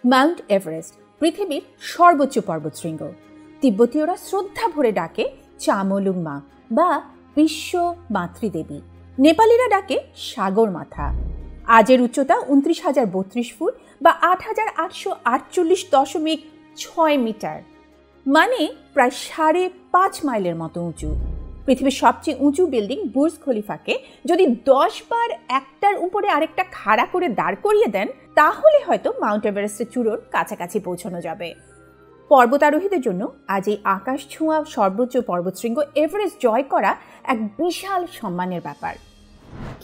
Mount Everest পৃথিবীর সর্বোচ্চ পর্বতশৃঙ্গ। তিব্বতীয়রা শ্রদ্ধা ভরে ডাকে চামলুংমা বা বিশ্ব মাতৃদেবী, নেপালিরা ডাকে সাগর মাথা। আজের উচ্চতা 29,032 ফুট বা 8,848.6 মিটার, মানে প্রায় 5.5 মাইলের মতো উঁচু। পৃথিবীর সবচেয়ে উঁচু বিল্ডিং বুর্জ খলিফাকে যদি 10 বার একটার উপরে আরেকটা খাড়া করে দাঁড় করিয়ে দেন, তাহলে হয়তো মাউন্ট এভারেস্টের চূড়োর কাছাকাছি পৌঁছানো যাবে। পর্বতারোহীদের জন্য আজ এই আকাশ ছোঁয়া সর্বোচ্চ পর্বতশৃঙ্গ এভারেস্ট জয় করা এক বিশাল সম্মানের ব্যাপার।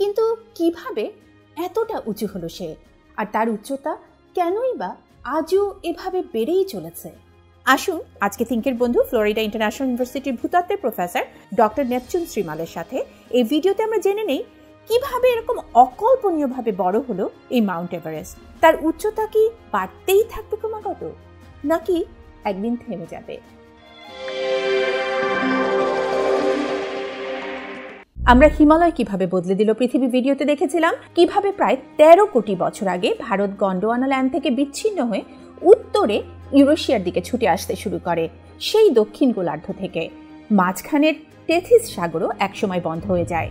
কিন্তু কিভাবে এতটা উঁচু হলো সে, আর তার উচ্চতা কেনই বা আজও এভাবে বেড়েই চলেছে? আসুন আজকে থিঙ্কের বন্ধু ফ্লোরিডা ইন্টারন্যাশনাল ইউনিভার্সিটির ভূতত্ত্বের প্রফেসর ডক্টর নেপচুন শ্রীমালের সাথে এই ভিডিওতে আমরা জেনে নেই কিভাবে এরকম অকল্পনীয়ভাবে বড় হলো এই মাউন্ট এভারেস্ট। তার উচ্চতা কি বাড়তেই থাকবে ক্রমাগত, নাকি একদিন থেমে যাবে? আমরা হিমালয় কিভাবে বদলে দিল পৃথিবী ভিডিওতে দেখেছিলাম কিভাবে প্রায় 13 কোটি বছর আগে ভারত গন্ডোয়ানা ল্যান্ড থেকে বিচ্ছিন্ন হয়ে উত্তরে ইউরেশিয়ার দিকে ছুটে আসতে শুরু করে, সেই দক্ষিণ গোলার্ধ থেকে। মাঝখানের টেথিস সাগরও একসময় বন্ধ হয়ে যায়।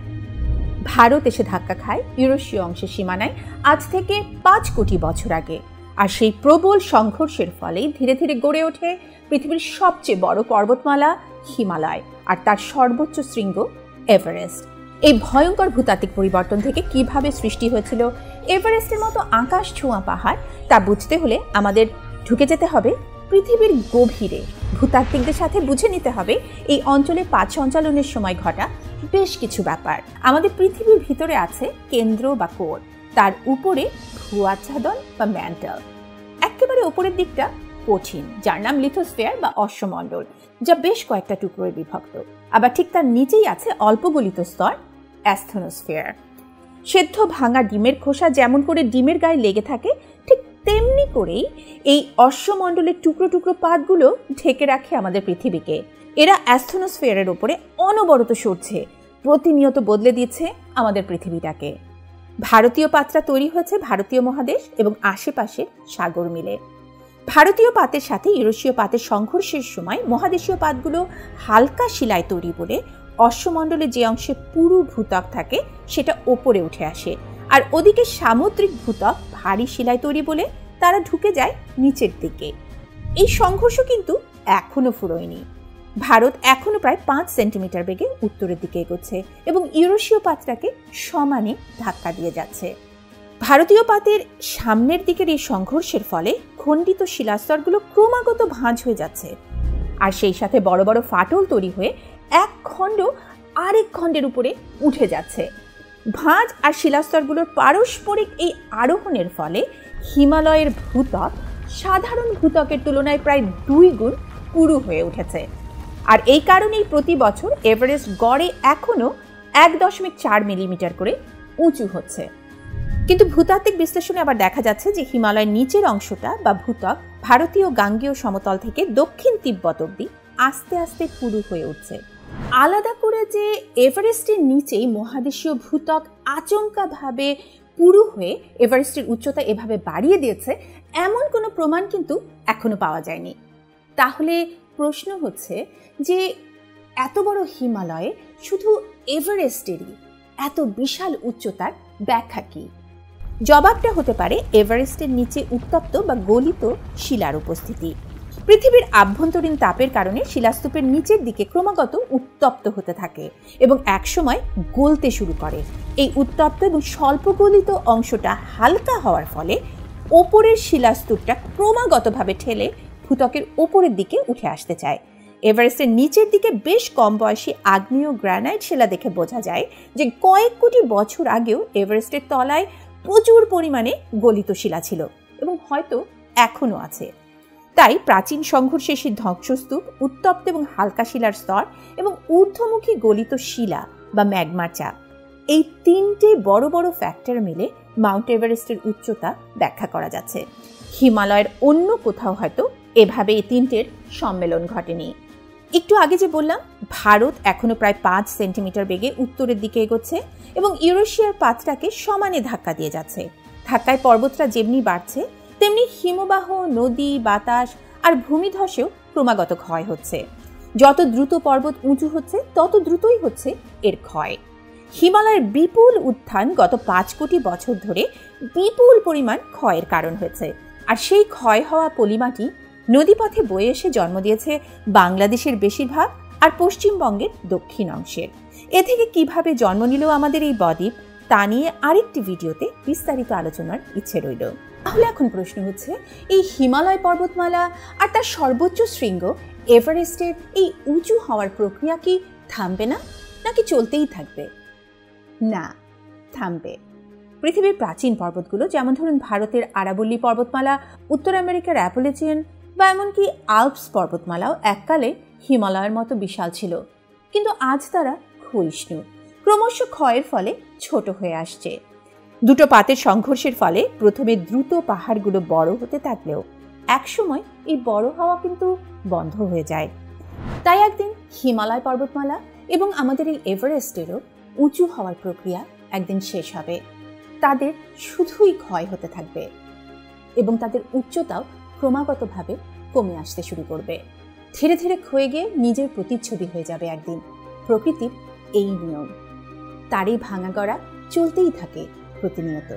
ভারত এসে ধাক্কা খায় ইউরেশীয় অংশের সীমানায় আজ থেকে 5 কোটি বছর আগে। আর সেই প্রবল সংঘর্ষের ফলেই ধীরে ধীরে গড়ে ওঠে পৃথিবীর সবচেয়ে বড় পর্বতমালা হিমালয় আর তার সর্বোচ্চ শৃঙ্গ এভারেস্ট। এই ভয়ঙ্কর ভূতাত্ত্বিক পরিবর্তন থেকে কিভাবে সৃষ্টি হয়েছিল এভারেস্টের মতো আকাশ ছোঁয়া পাহাড়, তা বুঝতে হলে আমাদের ঢুকে যেতে হবে পৃথিবীর গভীরে। ভূতাত্ত্বিকদের সাথে বুঝে নিতে হবে এই অঞ্চলে পাত সঞ্চালনের সময় ঘটা বেশ কিছু ব্যাপার। আমাদের পৃথিবীর ভিতরে আছে কেন্দ্র বা কোর, তার উপরে ভূআচ্ছাদন বা ম্যান্টল। একেবারে উপরের দিকটা কঠিন, যার নাম লিথোস্ফিয়ার বা অশ্বমণ্ডল, যা বেশ কয়েকটা টুকরোয় বিভক্ত। আবার ঠিক তার নিচেই আছে অল্প গলিত স্তর, অ্যাস্থেনোস্ফিয়ার। সেদ্ধ ভাঙা ডিমের খোসা যেমন করে ডিমের গায়ে লেগে থাকে, ঠিক তেমনি করেই এই অশ্বমণ্ডলের টুকরো টুকরো পাতগুলো ঢেকে রাখে আমাদের পৃথিবীকে। এরা অ্যাস্থেনোস্ফিয়ারের উপরে অনবরত সরছে, প্রতিনিয়ত বদলে দিচ্ছে আমাদের পৃথিবীটাকে। ভারতীয় পাতটা তৈরি হয়েছে ভারতীয় মহাদেশ এবং আশেপাশের সাগর মিলে। ভারতীয় পাতের সাথে ইউরেশীয় পাতের সংঘর্ষের সময় মহাদেশীয় পাতগুলো হালকা শিলায় তৈরি বলে অশ্বমণ্ডলে যে অংশে পুরু ভূত্বক থাকে সেটা ওপরে উঠে আসে, আর ওদিকে সামুদ্রিক ভূত্বক ভারী শিলায় তৈরি বলে তারা ঢুকে যায় নিচের দিকে। এই সংঘর্ষ কিন্তু এখনো ফুরোয়নি। ভারত এখনো প্রায় 5 সেন্টিমিটার বেগে উত্তরের দিকে এগোচ্ছে এবং ইউরেশীয় পাতটাকে সমানে ধাক্কা দিয়ে যাচ্ছে। ভারতীয় পাতের সামনের দিকের এই সংঘর্ষের ফলে খণ্ডিত শিলাস্তরগুলো ক্রমাগত ভাঁজ হয়ে যাচ্ছে, আর সেই সাথে বড় বড় ফাটল তৈরি হয়ে এক খণ্ড আরেক খণ্ডের উপরে উঠে যাচ্ছে। ভাঁজ আর শিলাস্তরগুলোর পারস্পরিক এই আরোহণের ফলে হিমালয়ের ভূত্বক সাধারণ ভূত্বকের তুলনায় প্রায় 2 গুণ পুরু হয়ে উঠেছে। আর এই কারণেই প্রতি বছর এভারেস্ট গড়ে এখনো 1.4 মিলিমিটার করে উঁচু হচ্ছে। কিন্তু ভূতাত্ত্বিক বিশ্লেষণে আবার দেখা যাচ্ছে যে হিমালয়ের নিচের অংশটা বা ভূত্বক ভারতীয় গাঙ্গেয় সমতল থেকে দক্ষিণ তিব্বত অব্দি আস্তে আস্তে পুরু হয়ে উঠছে। আলাদা করে যে এভারেস্টের নিচেই মহাদেশীয় ভূত্বক আচমকাভাবে পুরু হয়ে এভারেস্টের উচ্চতা এভাবে বাড়িয়ে দিয়েছে, এমন কোনো প্রমাণ কিন্তু এখনো পাওয়া যায়নি। তাহলে প্রশ্ন হচ্ছে যে এত বড় হিমালয়ে শুধু এভারেস্টেরই এত বিশাল উচ্চতার ব্যাখ্যা কি? জবাবটা হতে পারে এভারেস্টের নিচে উত্তপ্ত বা গলিত শিলার উপস্থিতি। পৃথিবীর আভ্যন্তরীণ তাপের কারণে শিলাস্তূপের নিচের দিকে ক্রমাগত উত্তপ্ত হতে থাকে এবং একসময় গলতে শুরু করে। এই উত্তপ্ত এবং স্বল্প গলিত অংশটা হালকা হওয়ার ফলে ওপরের শিলাস্তূপটা ক্রমাগতভাবে ঠেলে ভূত্বকের ওপরের দিকে উঠে আসতে চায়। এভারেস্টের নিচের দিকে বেশ কম বয়সী আগ্নেয় গ্রানাইট শিলা দেখে বোঝা যায় যে কয়েক কোটি বছর আগেও এভারেস্টের তলায় প্রচুর পরিমাণে গলিত শিলা ছিল এবং হয়তো এখনো আছে। তাই প্রাচীন সংঘর্ষের সেই ধ্বংসস্তূপ, উত্তপ্ত এবং হালকা শিলার স্তর এবং ঊর্ধ্বমুখী গলিত শিলা বা ম্যাগমার চাপ, এই 3টে বড় বড় ফ্যাক্টর মিলে মাউন্ট এভারেস্টের উচ্চতা ব্যাখ্যা করা যাচ্ছে। হিমালয়ের অন্য কোথাও হয়তো এভাবে এই 3টের সম্মেলন ঘটেনি। একটু আগে যে বললাম ভারত এখনো প্রায় 5 সেন্টিমিটার বেগে উত্তরের দিকে এগোচ্ছে এবং ইউরেশিয়ার পাতটাকে সমানে ধাক্কা দিয়ে যাচ্ছে। ধাক্কায় পর্বতটা যেমনি বাড়ছে তেমনি হিমবাহ, নদী, বাতাস আর ভূমিধসেও ক্রমাগত ক্ষয় হচ্ছে। যত দ্রুত পর্বত উঁচু হচ্ছে তত দ্রুতই হচ্ছে এর ক্ষয়। হিমালয়ের বিপুল উত্থান গত 5 কোটি বছর ধরে বিপুল পরিমাণ ক্ষয়ের কারণ হয়েছে। আর সেই ক্ষয় হওয়া পলিমাটি নদীপথে বয়ে এসে জন্ম দিয়েছে বাংলাদেশের বেশিরভাগ আর পশ্চিমবঙ্গের দক্ষিণ অংশের। এ থেকে কিভাবে জন্ম নিল আমাদের এই বদ্বীপ তা নিয়ে আরেকটি ভিডিওতে বিস্তারিত আলোচনার ইচ্ছে রইল। তাহলে এখন প্রশ্ন হচ্ছে, এই হিমালয় পর্বতমালা আর তার সর্বোচ্চ শৃঙ্গ এভারেস্টের এই উঁচু হওয়ার প্রক্রিয়া কি থামবে না, নাকি চলতেই থাকবে? না, থামবে। পৃথিবীর প্রাচীন পর্বতগুলো, যেমন ধরুন ভারতের আরাবল্লী পর্বতমালা, উত্তর আমেরিকার অ্যাপোলিচিয়ান বা এমনকি আল্পস পর্বতমালাও এককালে হিমালয়ের মতো বিশাল ছিল, কিন্তু আজ তারা ক্ষয়িষ্ণু, ক্রমশ ক্ষয়ের ফলে ছোট হয়ে আসছে। দুটো পাতের সংঘর্ষের ফলে প্রথমে দ্রুত পাহাড়গুলো বড় হতে থাকলেও একসময় এই বড় হওয়া কিন্তু বন্ধ হয়ে যায়। তাই একদিন হিমালয় পর্বতমালা এবং আমাদের এই এভারেস্টেরও উঁচু হওয়ার প্রক্রিয়া একদিন শেষ হবে। তাদের শুধুই ক্ষয় হতে থাকবে এবং তাদের উচ্চতাও ক্রমাগতভাবে কমে আসতে শুরু করবে। ধীরে ধীরে ক্ষয়ে গিয়ে নিজের প্রতিচ্ছবি হয়ে যাবে একদিন। প্রকৃতির এই নিয়ম, তারই ভাঙা গড়া চলতেই থাকে প্রতিনিয়ত।